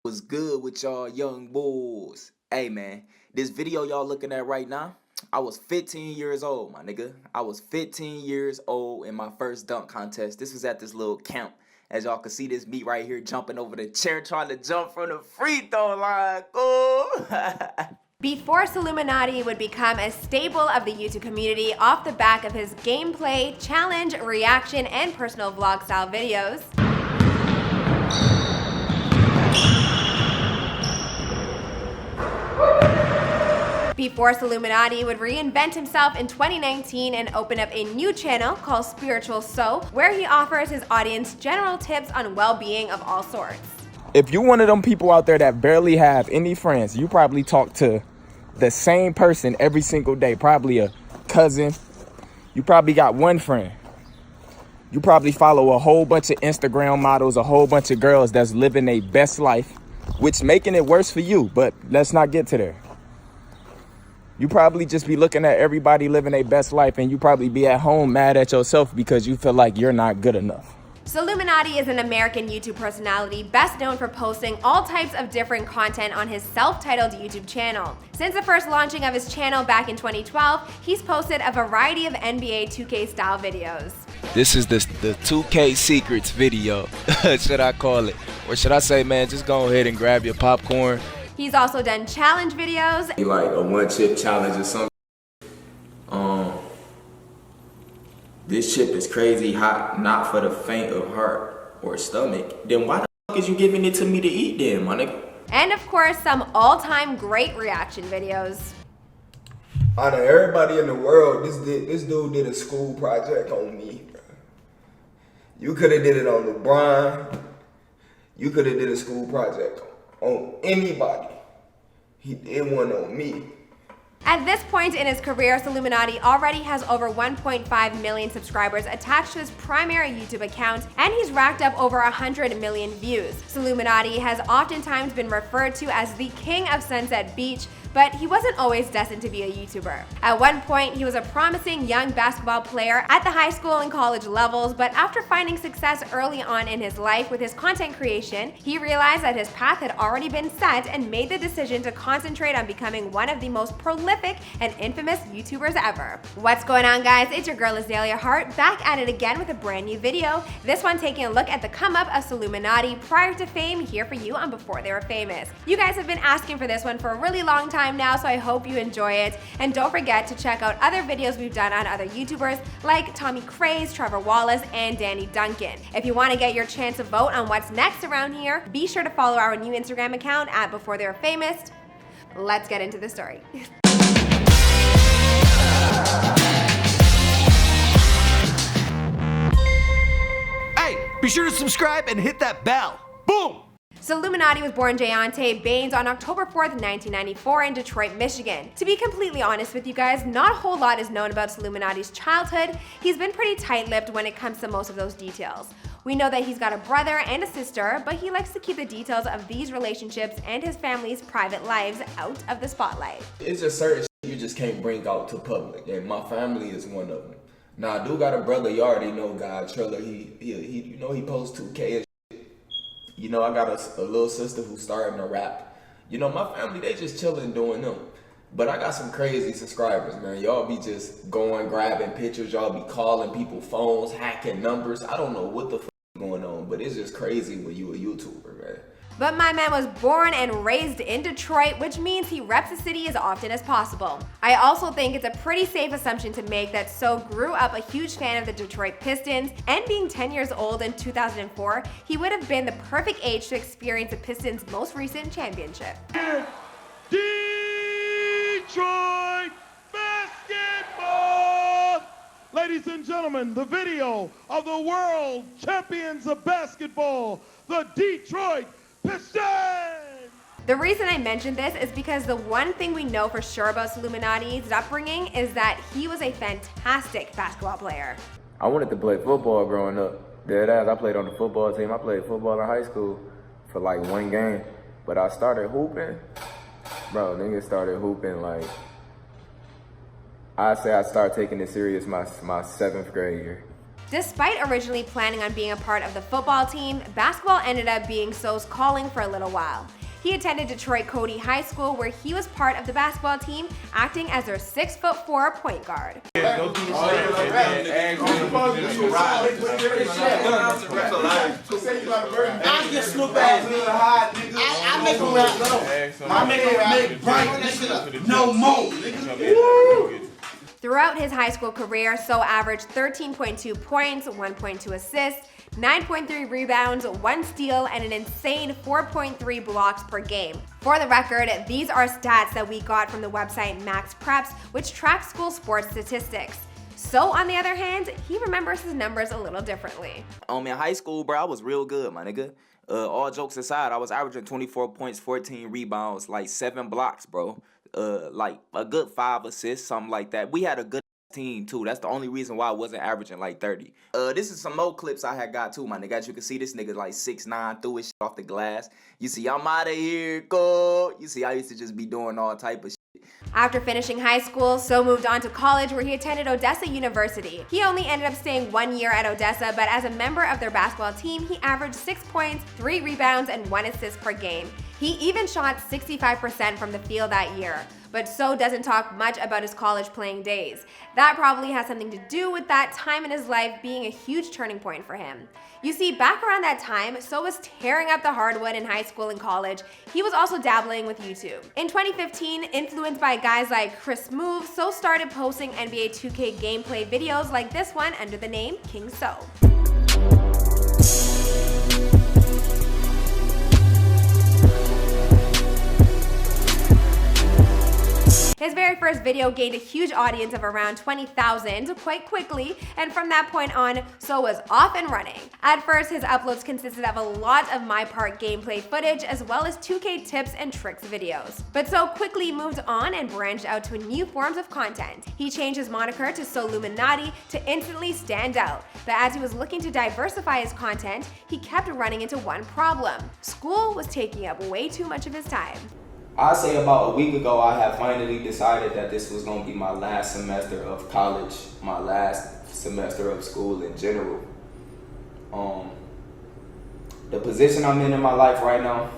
What's good with y'all young boys? Hey man, this video y'all looking at right now, I was 15 years old, my nigga. I was 15 years old in my first dunk contest. This was at this little camp. As y'all can see this me right here jumping over the chair trying to jump from the free throw line. Oh. Before SoLLUMINATI would become a staple of the YouTube community off the back of his gameplay, challenge, reaction, and personal vlog style videos. Before SoLLUMINATI would reinvent himself in 2019 and open up a new channel called Spiritual So, where he offers his audience general tips on well-being of all sorts. If you're one of them people out there that barely have any friends, you probably talk to the same person every single day, probably a cousin. You probably got one friend. You probably follow a whole bunch of Instagram models, a whole bunch of girls that's living their best life, which making it worse for you, but let's not get to there. You probably just be looking at everybody living their best life and you probably be at home mad at yourself because you feel like you're not good enough. SoLLUMINATI is an American YouTube personality best known for posting all types of different content on his self-titled YouTube channel. Since the first launching of his channel back in 2012, he's posted a variety of NBA 2K style videos. This is the 2K secrets video, should I call it? Or should I say, man, just go ahead and grab your popcorn. He's also done challenge videos. Like a one-chip challenge or something. This chip is crazy hot, not for the faint of heart or stomach. Then why the fuck is you giving it to me to eat then, my nigga? And of course, some all-time great reaction videos. Out of everybody in the world, this dude did a school project on me. You could have did it on LeBron. You could have did a school project on anybody. He did one on me. At this point in his career, SoLLUMINATI already has over 1.5 million subscribers attached to his primary YouTube account, and he's racked up over 100 million views. SoLLUMINATI has oftentimes been referred to as the king of Sunset Beach, but he wasn't always destined to be a YouTuber. At one point, he was a promising young basketball player at the high school and college levels, but after finding success early on in his life with his content creation, he realized that his path had already been set and made the decision to concentrate on becoming one of the most prolific and infamous YouTubers ever. What's going on, guys? It's your girl Azalea Hart, back at it again with a brand new video. This one taking a look at the come up of SoLLUMINATI prior to fame, here for you on Before They Were Famous. You guys have been asking for this one for a really long time now, so I hope you enjoy it. And don't forget to check out other videos we've done on other YouTubers like Tommy Craze, Trevor Wallace, and Danny Duncan. If you want to get your chance to vote on what's next around here, be sure to follow our new Instagram account at Before They Were Famous. Let's get into the story. Hey, be sure to subscribe and hit that bell. Boom! SoLLUMINATI was born Jayante Baines on October 4th, 1994 in Detroit, Michigan. To be completely honest with you guys, not a whole lot is known about SoLLUMINATI's childhood. He's been pretty tight-lipped when it comes to most of those details. We know that he's got a brother and a sister, but he likes to keep the details of these relationships and his family's private lives out of the spotlight. It's just certain shit you just can't bring out to public, and my family is one of them. Now, I do got a brother, you already know, God Triller. He you know, he posts 2K and shit. You know, I got a little sister who's starting to rap. You know, my family, they just chilling doing them. But I got some crazy subscribers, man. Y'all be just going, grabbing pictures. Y'all be calling people phones, hacking numbers. I don't know what the fuck is going on, but it's just crazy when you a YouTuber, man. But my man was born and raised in Detroit, which means he reps the city as often as possible. I also think it's a pretty safe assumption to make that So grew up a huge fan of the Detroit Pistons, and being 10 years old in 2004, he would have been the perfect age to experience the Pistons' most recent championship. Detroit basketball! Ladies and gentlemen, the video of the world champions of basketball, the Detroit Pistons! The reason I mentioned this is because the one thing we know for sure about SoLLUMINATI's upbringing is that he was a fantastic basketball player. I wanted to play football growing up. Dead ass, I played on the football team. I played football in high school for like one game. But I started hooping. Bro, niggas started hooping like, I say I started taking it serious my 7th grade year. Despite originally planning on being a part of the football team, basketball ended up being So's calling for a little while. He attended Detroit Cody High School, where he was part of the basketball team, acting as their 6'4" point guard. Throughout his high school career, So averaged 13.2 points, 1.2 assists, 9.3 rebounds, 1 steal, and an insane 4.3 blocks per game. For the record, these are stats that we got from the website Max Preps, which tracks school sports statistics. So on the other hand, he remembers his numbers a little differently. In high school, bro, I was real good, my nigga. All jokes aside, I was averaging 24 points, 14 rebounds, like 7 blocks, bro. Like a good 5 assists, something like that. We had a good team too. That's the only reason why I wasn't averaging like 30. This is some more clips I had got too, my nigga. As you can see, this nigga like 6'9", threw his shit off the glass. You see, I'm out of here, go. You see, I used to just be doing all type of shit. After finishing high school, So moved on to college, where he attended Odessa University. He only ended up staying 1 year at Odessa, but as a member of their basketball team, he averaged 6 points, 3 rebounds, and 1 assist per game. He even shot 65% from the field that year. But So doesn't talk much about his college playing days. That probably has something to do with that time in his life being a huge turning point for him. You see, back around that time, So was tearing up the hardwood in high school and college. He was also dabbling with YouTube. In 2015, influenced by guys like Chris Move, So started posting NBA 2K gameplay videos like this one under the name King So. His very first video gained a huge audience of around 20,000 quite quickly, and from that point on, So was off and running. At first, his uploads consisted of a lot of My Part gameplay footage as well as 2K tips and tricks videos. But So quickly moved on and branched out to new forms of content. He changed his moniker to SoLLUMINATI to instantly stand out. But as he was looking to diversify his content, he kept running into one problem. School was taking up way too much of his time. I say about a week ago, I have finally decided that this was gonna be my last semester of college, my last semester of school in general. The position I'm in my life right now,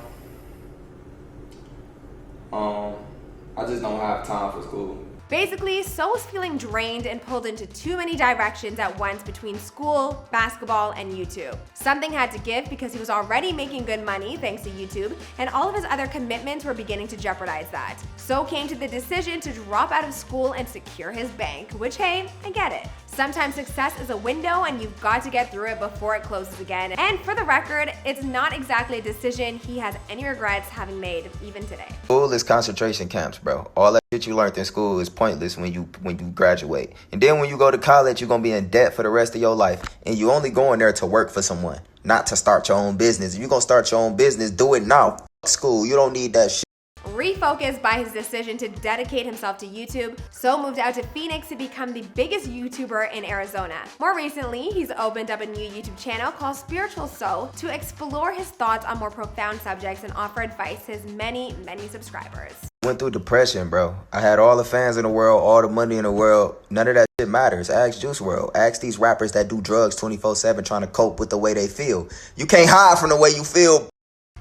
I just don't have time for school. Basically, So was feeling drained and pulled into too many directions at once between school, basketball, and YouTube. Something had to give because he was already making good money thanks to YouTube, and all of his other commitments were beginning to jeopardize that. So came to the decision to drop out of school and secure his bank, which, hey, I get it. Sometimes success is a window and you've got to get through it before it closes again. And for the record, it's not exactly a decision he has any regrets having made even today. School is concentration camps, bro. All that shit you learned in school is pointless when you graduate. And then when you go to college, you're gonna be in debt for the rest of your life. And you only going there to work for someone, not to start your own business. If you're gonna start your own business, do it now. Fuck school, you don't need that shit. Refocused by his decision to dedicate himself to YouTube, So moved out to Phoenix to become the biggest YouTuber in Arizona. More recently, he's opened up a new YouTube channel called Spiritual So to explore his thoughts on more profound subjects and offer advice to his many, many subscribers. Went through depression, bro. I had all the fans in the world, all the money in the world. None of that shit matters. Ask Juice WRLD. Ask these rappers that do drugs 24/7 trying to cope with the way they feel. You can't hide from the way you feel.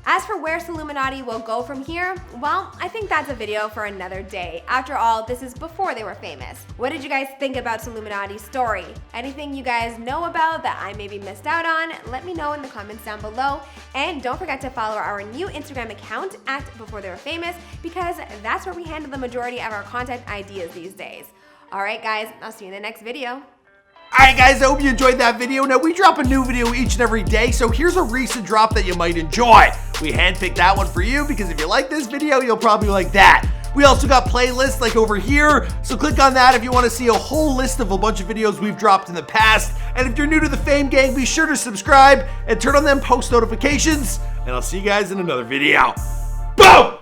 As for where SoLLUMINATI will go from here, well, I think that's a video for another day. After all, this is before they were famous. What did you guys think about SoLLUMINATI's story? Anything you guys know about that I maybe missed out on? Let me know in the comments down below. And don't forget to follow our new Instagram account at Before They Were Famous, because that's where we handle the majority of our content ideas these days. All right, guys, I'll see you in the next video. Alright guys, I hope you enjoyed that video. Now we drop a new video each and every day, so here's a recent drop that you might enjoy. We handpicked that one for you because if you like this video, you'll probably like that. We also got playlists like over here, so click on that if you want to see a whole list of a bunch of videos we've dropped in the past. And if you're new to the Fame Gang, be sure to subscribe and turn on them post notifications, and I'll see you guys in another video. Boom!